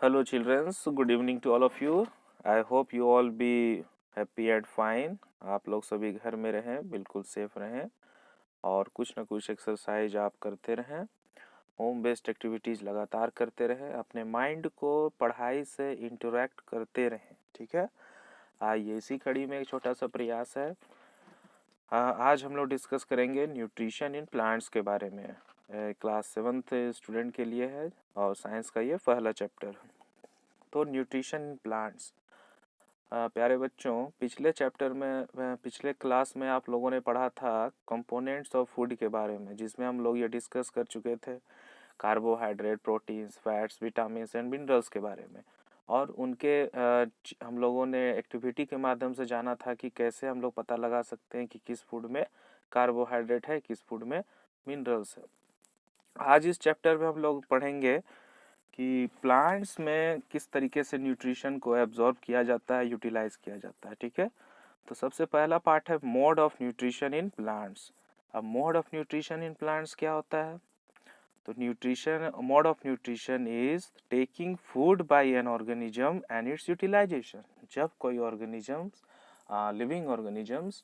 Hello children, good evening to all of you. I hope you all be happy and fine. आप लोग सभी घर में रहें, बिल्कुल सेफ रहें और कुछ ना कुछ एक्सरसाइज आप करते रहें, होम बेस्ड एक्टिविटीज़ लगातार करते रहें, अपने माइंड को पढ़ाई से इंटरेक्ट करते रहें, ठीक है। आइए इसी कड़ी में एक छोटा सा प्रयास है। आज हम लोग डिस्कस करेंगे न्यूट्रिशन इन प्लांट्स के बारे में। क्लास 7th स्टूडेंट के लिए है और साइंस का ये पहला चैप्टर। तो न्यूट्रिशन इन प्लांट्स, प्यारे बच्चों, पिछले क्लास में आप लोगों ने पढ़ा था कंपोनेंट्स ऑफ फूड के बारे में, जिसमें हम लोग ये डिस्कस कर चुके थे carbohydrate, proteins, fats, vitamin and minerals के बारे में। और उनके हम लोगों ने एक्टिविटी के माध्यम से जाना था कि कैसे हम लोग पता लगा सकते हैं कि किस फूड में कार्बोहाइड्रेट है, किस फूड में मिनरल्स है। आज इस चैप्टर में हम लोग पढ़ेंगे कि प्लांट्स में किस तरीके से न्यूट्रिशन को एब्जॉर्ब किया जाता है, यूटिलाइज किया जाता है, ठीक है। तो सबसे पहला पार्ट है mode of nutrition in plants. अब mode of nutrition in plants क्या होता है? तो mode of nutrition is taking food by an organism and its utilization. जब कोई ऑर्गेनिजम्स, लिविंग ऑर्गेनिजम्स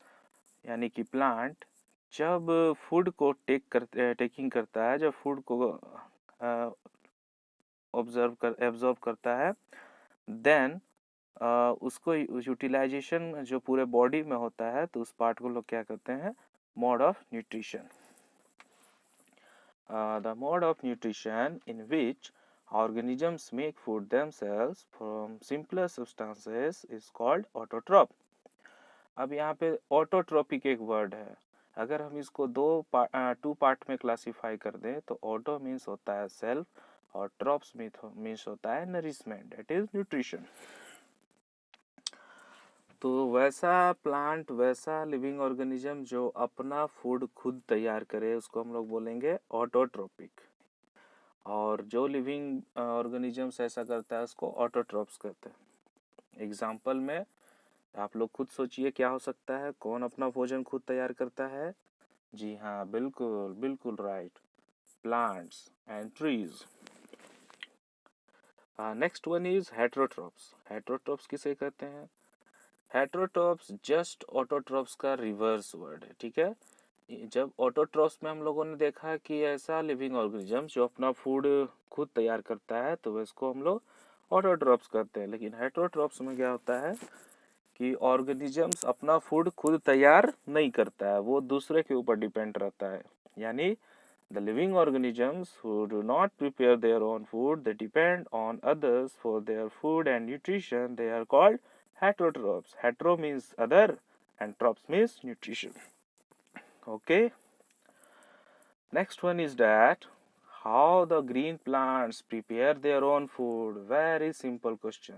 यानी कि प्लांट, जब फूड को टेकिंग करता है, जब फूड को एब्जॉर्ब करता है, देन उसको यूटिलाइजेशन जो पूरे बॉडी में होता है, तो उस पार्ट को लोग क्या कहते हैं? Mode of nutrition. The mode of nutrition in which organisms make food themselves from simpler substances is called autotroph. अब यहाँ पे ऑटोट्रोपिक एक वर्ड है। अगर हम इसको टू पार्ट में क्लासिफाई कर दें तो ऑटो मीन्स होता है सेल्फ और ट्रॉप्स मीन्स होता है नरिशमेंट, इट इज न्यूट्रिशन। तो वैसा प्लांट, वैसा लिविंग ऑर्गेनिज्म जो अपना फूड खुद तैयार करे, उसको हम लोग बोलेंगे ऑटोट्रोपिक। और जो लिविंग ऑर्गेनिजम्स ऐसा करता है उसको ऑटोट्रोप्स कहते हैं। एग्जाम्पल में आप लोग खुद सोचिए क्या हो सकता है, कौन अपना भोजन खुद तैयार करता है? जी हाँ, बिल्कुल बिल्कुल right, plants and trees. Next one is heterotrophs. Heterotrophs किसे कहते हैं? हेट्रोट्रोप्स जस्ट ऑटोट्रोप्स का रिवर्स वर्ड है, ठीक है। जब ऑटोट्रोप्स में हम लोगों ने देखा कि ऐसा लिविंग ऑर्गेनिज्म जो अपना फूड खुद तैयार करता है, तो इसको हम लोग ऑटोट्रोप्स कहते हैं। लेकिन हेट्रोट्रोप्स में क्या होता है कि ऑर्गेनिजम्स अपना फूड खुद तैयार नहीं करता है, वो दूसरे के ऊपर डिपेंड रहता है। यानी the living organisms who do not prepare their own food, they depend on others for their food and nutrition, they are called heterotrophs. Hetero means other and trophs means nutrition. Okay. Next one is that how the green plants prepare their own food. Very simple question.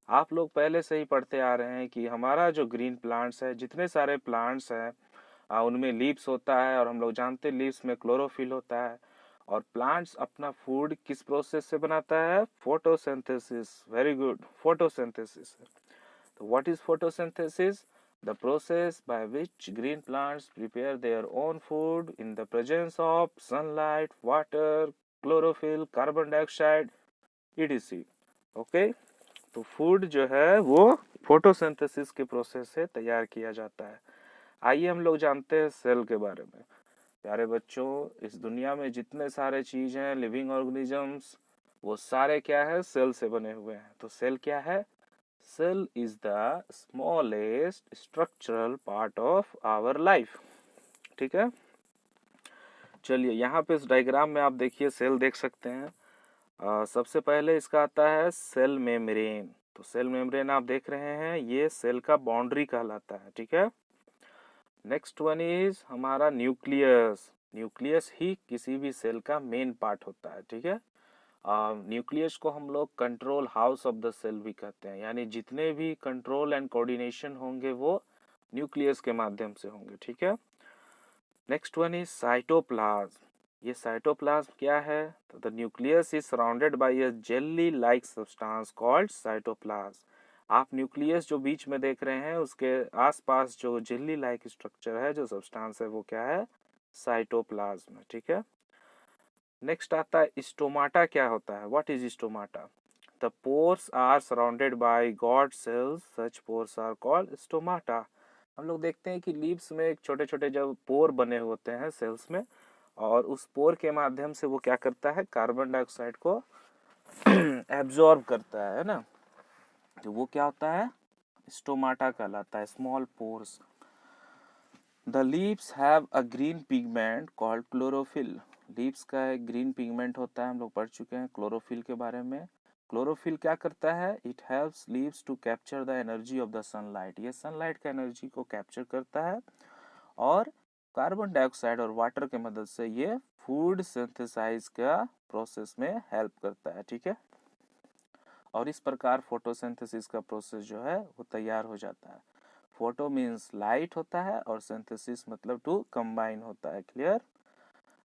आप लोग पहले से ही पढ़ते आ रहे हैं कि हमारा जो ग्रीन प्लांट्स है, जितने सारे प्लांट्स हैं, उनमें लीव्स होता है और हम लोग जानते हैं लीव्स में क्लोरोफिल होता है। और प्लांट्स अपना फूड किस प्रोसेस से बनाता है? Photosynthesis. Very good, photosynthesis. So what is photosynthesis? The process by which green plants prepare their own food in the presence of sunlight, water, chlorophyll, carbon dioxide, etc. Okay, तो food जो है वो photosynthesis के process से तैयार किया जाता है। आइए हम लोग जानते हैं सेल के बारे में। प्यारे बच्चों, इस दुनिया में जितने सारे चीज हैं, लिविंग ऑर्गेनिजम्स, वो सारे क्या है? सेल से बने हुए हैं। तो सेल क्या है? Cell is the smallest structural part of our life, ठीक है। चलिए यहाँ पे इस डायग्राम में आप देखिए, सेल देख सकते हैं। सबसे पहले इसका आता है सेल मेम्ब्रेन। तो सेल मेम्ब्रेन आप देख रहे हैं, ये सेल का बाउंड्री कहलाता है, ठीक है। नेक्स्ट वन इज हमारा न्यूक्लियस। न्यूक्लियस ही किसी भी सेल का मेन पार्ट होता है, ठीक है। न्यूक्लियस को हम लोग control house of the cell भी कहते हैं, यानी जितने भी कंट्रोल एंड कोऑर्डिनेशन होंगे वो न्यूक्लियस के माध्यम से होंगे, ठीक है। Next one is cytoplasm. ये साइटोप्लाज्म क्या है? तो the nucleus is surrounded by a jelly like substance called cytoplasm. आप न्यूक्लियस जो बीच में देख रहे हैं, उसके आसपास जो जेली लाइक स्ट्रक्चर है, जो सब्सटेंस है, वो क्या है? साइटोप्लाज्म, ठीक है। नेक्स्ट आता है स्टोमाटा। क्या होता है? What is stomata? The pores are surrounded by God cells. Such pores are called stomata. हम लोग देखते हैं कि लीव्स में एक छोटे छोटे जब पोर बने होते हैं सेल्स में, और उस पोर के माध्यम से वो क्या करता है, कार्बन डाइऑक्साइड को एब्जॉर्ब करता है ना, तो वो क्या होता है, स्टोमाटा कहलाता है, small pores. The leaves have a green pigment called chlorophyll. Leaves का एक ग्रीन पिगमेंट होता है, हम लोग पढ़ चुके हैं क्लोरोफिल के बारे में। क्लोरोफिल क्या करता है, it helps leaves to capture the energy of the sunlight. ये सनलाइट का एनर्जी को कैप्चर करता है और कार्बन डाइऑक्साइड और वाटर की मदद से ये फूड सिंथेसाइज का प्रोसेस में हेल्प करता है, ठीक है। और इस प्रकार फोटोसिंथेसिस का प्रोसेस जो है वो तैयार हो जाता है। फोटो मीन्स लाइट होता है और सिंथेसिस मतलब टू कंबाइन होता है, clear.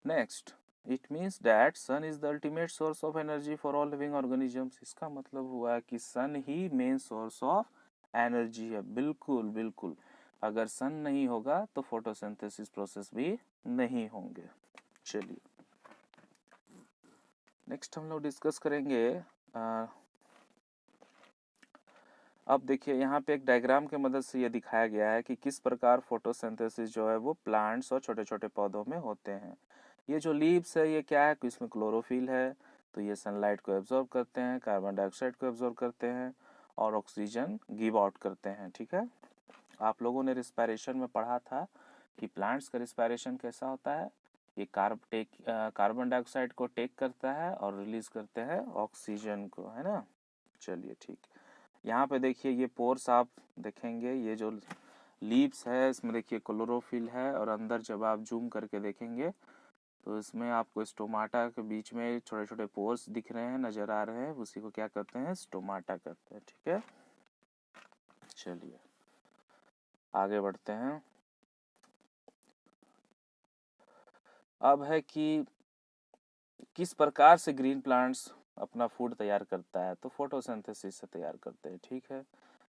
Next, it means that sun is the ultimate source of energy for all living organisms. इसका मतलब हुआ कि सन ही मेन सोर्स ऑफ एनर्जी है। बिल्कुल बिल्कुल, अगर सन नहीं होगा तो फोटोसिंथेसिस प्रोसेस भी नहीं होंगे। चलिए नेक्स्ट हम लोग डिस्कस करेंगे। अब देखिए यहाँ पे एक डायग्राम की मदद से ये दिखाया गया है कि किस प्रकार फोटोसिंथेसिस जो है वो प्लांट्स और छोटे छोटे पौधों में होते हैं। ये जो लीव्स है ये क्या है कि इसमें क्लोरोफिल है, तो ये सनलाइट को एब्जॉर्ब करते हैं, कार्बन डाइऑक्साइड को एब्जॉर्ब करते हैं और ऑक्सीजन गिव आउट करते हैं, ठीक है। आप लोगों ने रिस्पायरेशन में पढ़ा था कि प्लांट्स का रिस्पायरेशन कैसा होता है, ये कार्बन डाइऑक्साइड को टेक करता है और रिलीज करते हैं ऑक्सीजन को, है ना। चलिए ठीक, यहाँ पे देखिए ये पोर्स आप देखेंगे, ये जो लीव्स है इसमें देखिए क्लोरोफिल है, और अंदर जब आप जूम करके देखेंगे तो इसमें आपको स्टोमाटा के बीच में छोटे छोटे पोर्स दिख रहे हैं, नजर आ रहे हैं, उसी को क्या करते हैं, स्टोमाटा करते हैं, ठीक है। चलिए आगे बढ़ते हैं। अब है कि किस प्रकार से ग्रीन प्लांट्स अपना फूड तैयार करता है, तो फोटोसिंथेसिस से तैयार करते हैं, ठीक है।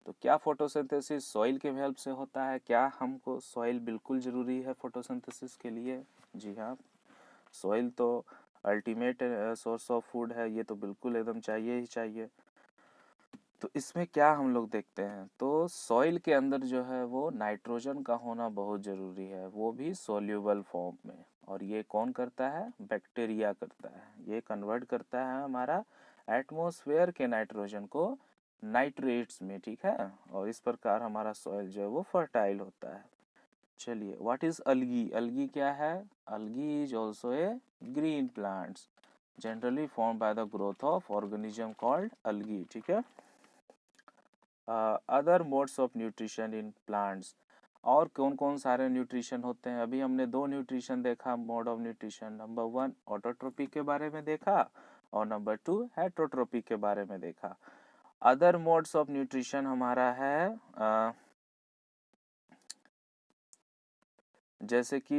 तो क्या फोटोसिंथेसिस सॉइल के हेल्प से होता है, क्या हमको सॉइल बिल्कुल ज़रूरी है फोटोसिंथेसिस के लिए? जी हाँ, सॉइल तो अल्टीमेट सोर्स ऑफ फूड है, ये तो बिल्कुल एकदम चाहिए ही चाहिए। तो इसमें क्या हम लोग देखते हैं, तो सॉइल के अंदर जो है वो नाइट्रोजन का होना बहुत ज़रूरी है, वो भी सोल्यूबल फॉर्म में। और ये कौन करता है, बैक्टीरिया करता है, ये कन्वर्ट करता है हमारा एटमॉस्फेयर के नाइट्रोजन को नाइट्रेट्स में, ठीक है। और इस प्रकार हमारा सॉइल जो है वो फर्टाइल होता है। चलिए, व्हाट इज अलगी? अलगी क्या है? Algae is also a green plants generally form by the growth of organism called algae, ठीक है। Other modes of nutrition in plants, और कौन कौन सारे न्यूट्रिशन होते हैं? अभी हमने दो न्यूट्रिशन देखा, mode of nutrition, number 1 autotrophic के बारे में देखा और नंबर 2 हेटरोट्रोपिक के बारे में देखा। अदर मोड्स ऑफ न्यूट्रिशन हमारा है जैसे कि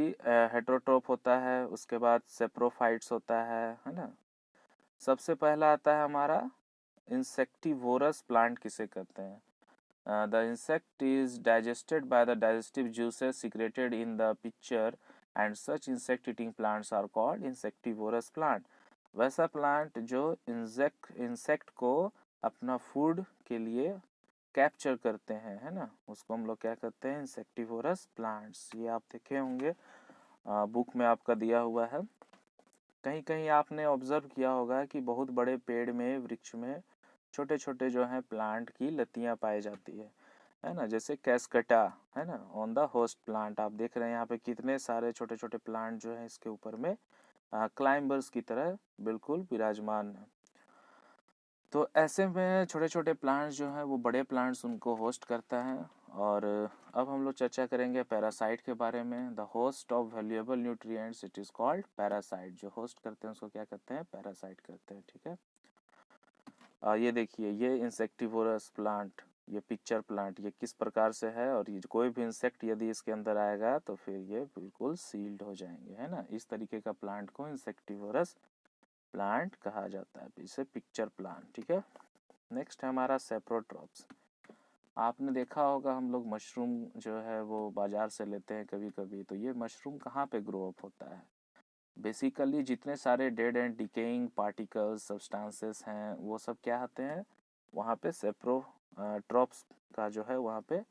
हेटरोट्रोप होता है, उसके बाद सेप्रोफाइट्स होता है ना। सबसे पहला आता है हमारा इंसेक्टिवोरस प्लांट, किसे कहते हैं? The insect is digested by the digestive juices secreted in the pitcher, and such insect eating plants are called insectivorous plant. वैसा प्लांट जो इंसेक्ट को अपना फूड के लिए कैप्चर करते हैं, है ना, उसको हम लोग क्या कहते हैं, इंसेक्टिवोरस प्लांट्स। ये आप देखे होंगे, बुक में आपका दिया हुआ है। कहीं कहीं आपने ऑब्जर्व किया होगा कि बहुत बड़े पेड़ में, वृक्ष में छोटे छोटे जो है प्लांट की लतियां पाई जाती है ना, जैसे कैस्कटा, है ना, ऑन द होस्ट प्लांट। आप देख रहे हैं यहाँ पे कितने सारे छोटे छोटे प्लांट जो है इसके ऊपर में क्लाइंबर्स की तरह बिल्कुल विराजमान है। तो ऐसे में छोटे छोटे प्लांट्स जो हैं वो बड़े प्लांट्स उनको होस्ट करता है। और अब हम लोग चर्चा करेंगे पैरासाइट के बारे में। The host of valuable nutrients, it is called parasite. जो होस्ट करते हैं उसको क्या कहते हैं, पैरासाइट कहते हैं, ठीक है। ये देखिए, ये इंसेक्टिवोरस प्लांट, ये पिक्चर प्लांट, ये किस प्रकार से है, और ये कोई भी इंसेक्ट यदि इसके अंदर आएगा तो फिर ये बिल्कुल सील्ड हो जाएंगे, है ना। इस तरीके का प्लांट को इंसेक्टिवोरस प्लांट कहा जाता है, इसे पिक्चर प्लांट, ठीक है। नेक्स्ट है हमारा सेप्रोट्रॉप्स। आपने देखा होगा हम लोग मशरूम जो है वो बाजार से लेते हैं कभी कभी, तो ये मशरूम कहाँ पे ग्रो अप होता है, बेसिकली जितने सारे dead and decaying particles substances हैं वो सब क्या आते हैं वहाँ पे सेप्रोट्रॉप्स का जो है वहाँ पे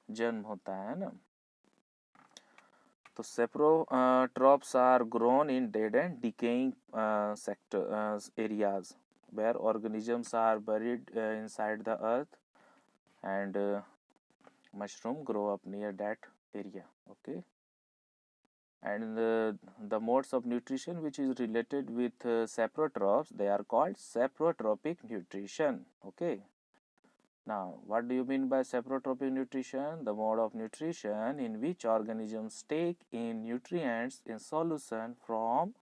जन्म होता है ना। तो saprotrophs are grown in dead and decaying sector areas where organisms are buried inside the earth and mushroom grow up near that area. Okay, and the modes of nutrition which is related with saprotrophs, they are called saprotrophic nutrition. Okay, now what do you mean by saprotrophic nutrition? The mode of nutrition in which organisms take in nutrients in solution from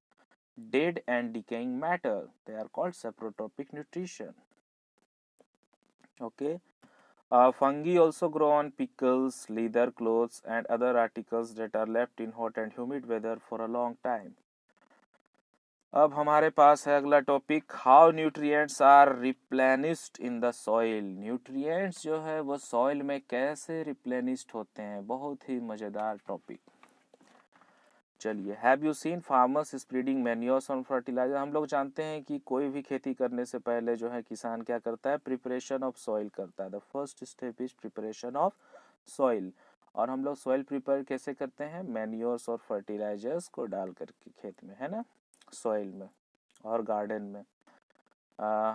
dead and decaying matter, they are called saprotrophic nutrition. Okay, fungi also grow on pickles, leather, clothes and other articles that are left in hot and humid weather for a long time. अब हमारे पास है अगला topic, how nutrients are replenished in the soil. Nutrients जो है वो soil में कैसे रिप्लेनिश्ड होते हैं, बहुत ही मज़ेदार टॉपिक। चलिए, have you seen farmers spreading manures on fertiliser. हम लोग जानते हैं कि कोई भी खेती करने से पहले जो है किसान क्या करता है, प्रिपरेशन ऑफ सॉइल करता है। The first step is preparation of soil. और हम लोग सॉइल प्रिपेयर कैसे करते हैं, मैन्योर्स और फर्टिलाइजर्स को डाल करके खेत में, है ना, सॉइल में और गार्डन में।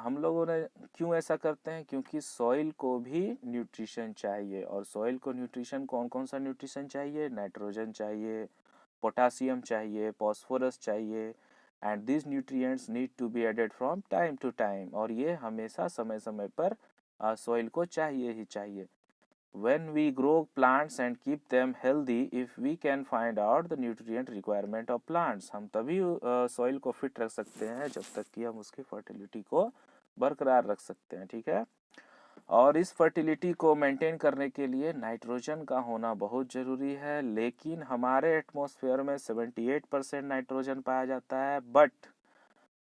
हम लोगों ने क्यों ऐसा करते हैं, क्योंकि सॉइल को भी न्यूट्रिशन चाहिए। और सॉइल को न्यूट्रिशन कौन कौन सा न्यूट्रिशन चाहिए, नाइट्रोजन चाहिए, पोटासियम चाहिए, फॉस्फोरस चाहिए, and this nutrients need to be added from time to time. और ये हमेशा समय समय पर सॉइल को चाहिए ही चाहिए। When we grow plants and keep them healthy, if we can find out the nutrient requirement of plants, हम तभी सॉइल को फिट रख सकते हैं जब तक कि हम उसकी फर्टिलिटी को बरकरार रख सकते हैं। ठीक है, और इस फर्टिलिटी को मेंटेन करने के लिए नाइट्रोजन का होना बहुत ज़रूरी है। लेकिन हमारे एटमॉस्फेयर में 78% नाइट्रोजन पाया जाता है, बट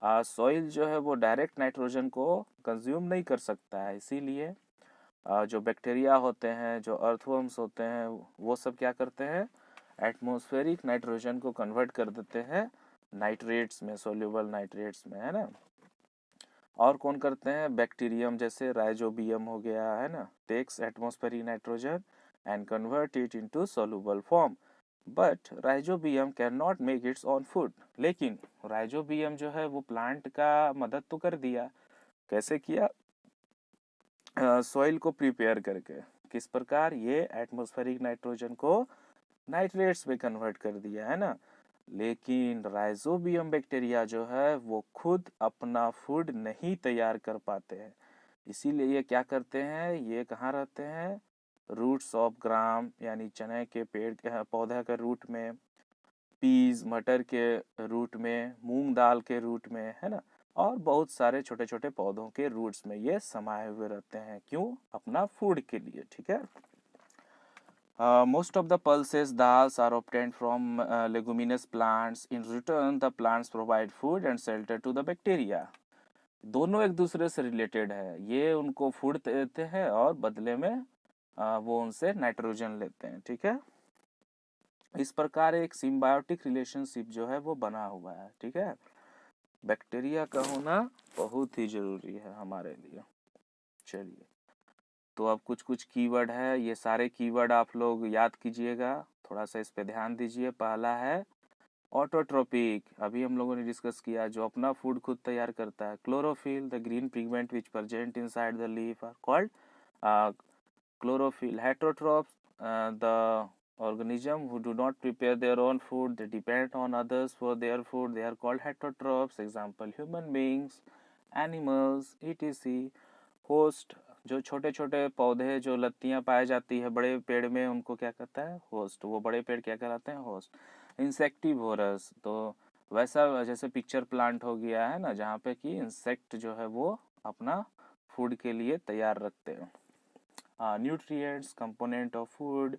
सॉइल जो है वो डायरेक्ट नाइट्रोजन को कंज्यूम नहीं कर सकता है। इसीलिए जो बैक्टीरिया होते हैं, जो अर्थवर्म्स होते हैं, वो सब क्या करते हैं, एटमॉस्फेरिक नाइट्रोजन को कन्वर्ट कर देते हैं नाइट्रेट्स में, सोल्यूबल नाइट्रेट्स में, है ना। और कौन करते हैं, बैक्टीरियम जैसे राइजोबियम हो गया, है ना, takes atmospheric nitrogen and convert it into soluble form. But rhizobium can not make its on food. लेकिन राइजोबियम जो है वो प्लांट का मदद तो कर दिया, कैसे किया, सॉइल को प्रिपेयर करके। किस प्रकार, ये एटमॉस्फेरिक नाइट्रोजन को नाइट्रेट्स में कन्वर्ट कर दिया, है ना। लेकिन राइजोबियम बैक्टीरिया जो है वो खुद अपना फूड नहीं तैयार कर पाते हैं। इसीलिए ये क्या करते हैं, ये कहाँ रहते हैं, रूट्स ऑफ ग्राम यानी चने के पेड़ के पौधे के रूट में, पीज मटर के रूट में, मूंग दाल के रूट में, है ना, और बहुत सारे छोटे छोटे पौधों के रूट्स में ये समाये हुए रहते हैं। क्यों, अपना फूड के लिए। ठीक है, most of the pulses dals are obtained from leguminous plants. In return, the plants provide food and shelter to the bacteria. दोनों एक दूसरे से रिलेटेड है, ये उनको फूड देते हैं और बदले में वो उनसे नाइट्रोजन लेते हैं। ठीक है, इस प्रकार एक सिम्बायोटिक रिलेशनशिप जो है वो बना हुआ है। ठीक है, बैक्टीरिया का होना बहुत ही जरूरी है हमारे लिए। चलिए, तो अब कुछ कुछ कीवर्ड है, ये सारे कीवर्ड आप लोग याद कीजिएगा, थोड़ा सा इस पे ध्यान दीजिए। पहला है ऑटोट्रोपिक, अभी हम लोगों ने डिस्कस किया, जो अपना फूड खुद तैयार करता है। Chlorophyll, the green pigment which present inside the leaf are called chlorophyll. Heterotrophs, the organism who do not prepare their own food, they depend on others for their food, they are called heterotrophs. Example, human beings, animals, etc. Host, जो छोटे छोटे पौधे, जो लत्तियां पाई जाती है बड़े पेड़ में, उनको क्या कहता है, होस्ट। वो बड़े पेड़ क्या कहलाते हैं, होस्ट। इंसेक्टिवोरस, तो वैसा जैसे पिक्चर प्लांट हो गया, है ना, जहाँ पे कि इंसेक्ट जो है वो अपना फूड के लिए तैयार रखते हैं। Nutrients, component of food.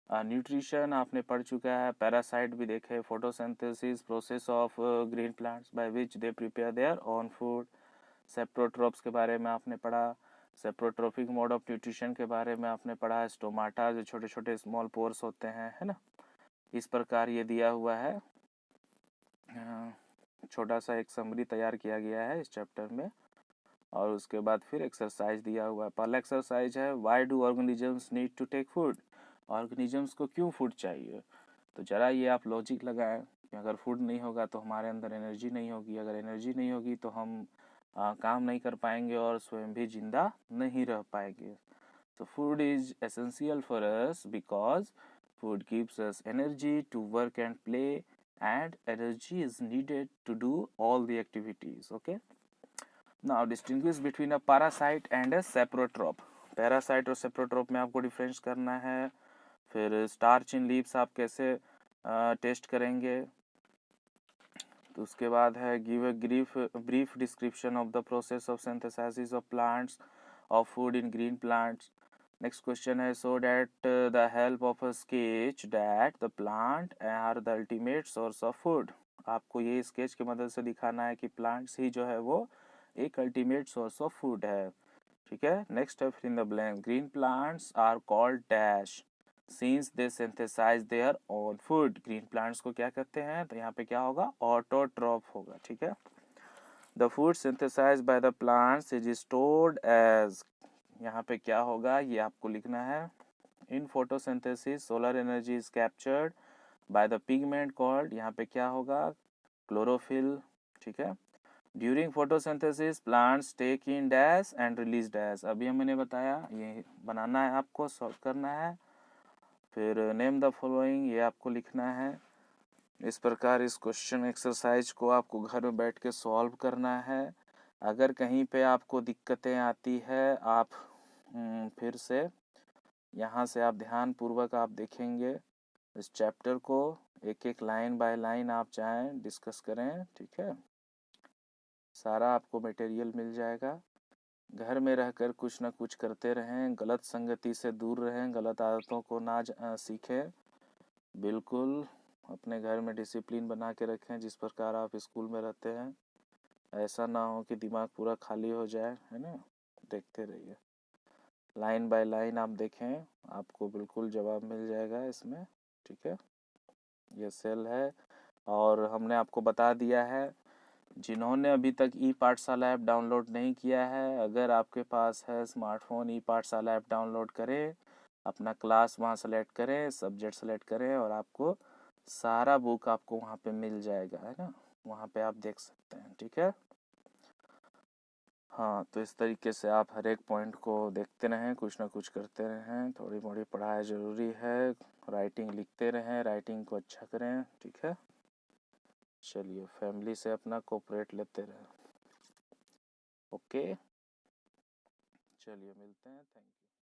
Nutrition आपने पढ़ चुका है, पैरासाइट भी देखे, photosynthesis, process of green plants by which they prepare their own food. Saprotrophs के बारे में आपने पढ़ा, सेप्रोट्रोपिक मोड ऑफ न्यूट्रिशन के बारे में आपने पढ़ा, स्टोमाटा जो छोटे छोटे स्मॉल पोर्स होते हैं, है ना। इस प्रकार ये दिया हुआ है छोटा सा एक समरी तैयार किया गया है इस चैप्टर में, और उसके बाद फिर एक्सरसाइज दिया हुआ है। पहला एक्सरसाइज है why do organisms need to take food, organisms को क्यों फूड चाहिए। तो ज़रा ये आप लॉजिक लगाएं कि अगर फूड नहीं होगा तो हमारे अंदर एनर्जी नहीं होगी, अगर एनर्जी नहीं होगी तो हम काम नहीं कर पाएंगे और स्वयं भी जिंदा नहीं रह पाएंगे। तो food is essential for us because food gives us energy to work and play, and energy is needed to do all the activities. Okay, now distinguish between a parasite and a saprotroph. Parasite और सेप्रोट्रोप में आपको difference करना है। फिर starch in leaves आप कैसे test करेंगे। तो उसके बाद है give a brief description of the process of synthesis of plants of food in green plants. Next question है so that the help of a sketch that the plant are the ultimate source of food. आपको ये sketch की मदद से दिखाना है कि plants ही जो है वो एक अल्टीमेट सोर्स ऑफ फूड है। ठीक है, नेक्स्ट है fill in the blank. Green plants are called dash since they synthesise their own food. Green plants को क्या कहते हैं, तो यहाँ पे क्या होगा, ऑटोट्रॉफ होगा। ठीक है, the food synthesise by the plants is stored as, यहाँ पे क्या होगा ये आपको लिखना है। In photosynthesis solar energy is captured by the pigment called, यहाँ पे क्या होगा, क्लोरोफिल। ठीक है, during photosynthesis plants take in dash and release dash. अभी मैंने बताया ये बनाना है, आपको सॉल्व करना है। फिर नेम द फॉलोइंग, ये आपको लिखना है। इस प्रकार इस क्वेश्चन एक्सरसाइज को आपको घर में बैठ के सॉल्व करना है। अगर कहीं पे आपको दिक्कतें आती है आप फिर से यहाँ से आप ध्यान पूर्वक आप देखेंगे इस चैप्टर को, एक एक लाइन बाय लाइन आप जाएं डिस्कस करें। ठीक है, सारा आपको मटेरियल मिल जाएगा। घर में रहकर कुछ ना कुछ करते रहें, गलत संगति से दूर रहें, गलत आदतों को ना सीखें। बिल्कुल अपने घर में डिसिप्लिन बना के रखें जिस प्रकार आप स्कूल में रहते हैं। ऐसा ना हो कि दिमाग पूरा खाली हो जाए, है ना। देखते रहिए, लाइन बाय लाइन आप देखें, आपको बिल्कुल जवाब मिल जाएगा इसमें। ठीक है, ये सेल है और हमने आपको बता दिया है। जिन्होंने अभी तक ई पाठशाला ऐप डाउनलोड नहीं किया है, अगर आपके पास है स्मार्टफोन, ई पाठशाला ऐप डाउनलोड करें, अपना क्लास वहाँ सेलेक्ट करें, सब्जेक्ट सेलेक्ट करें और आपको सारा बुक आपको वहाँ पे मिल जाएगा, है ना, वहाँ पे आप देख सकते हैं। ठीक है, हाँ, तो इस तरीके से आप हर एक पॉइंट को देखते रहें, कुछ ना कुछ करते रहें। थोड़ी मोड़ी पढ़ाई ज़रूरी है, राइटिंग लिखते रहें, राइटिंग को अच्छा करें। ठीक है, चलिए फैमिली से अपना कोऑपरेट लेते रहें। ओके, चलिए मिलते हैं, थैंक यू।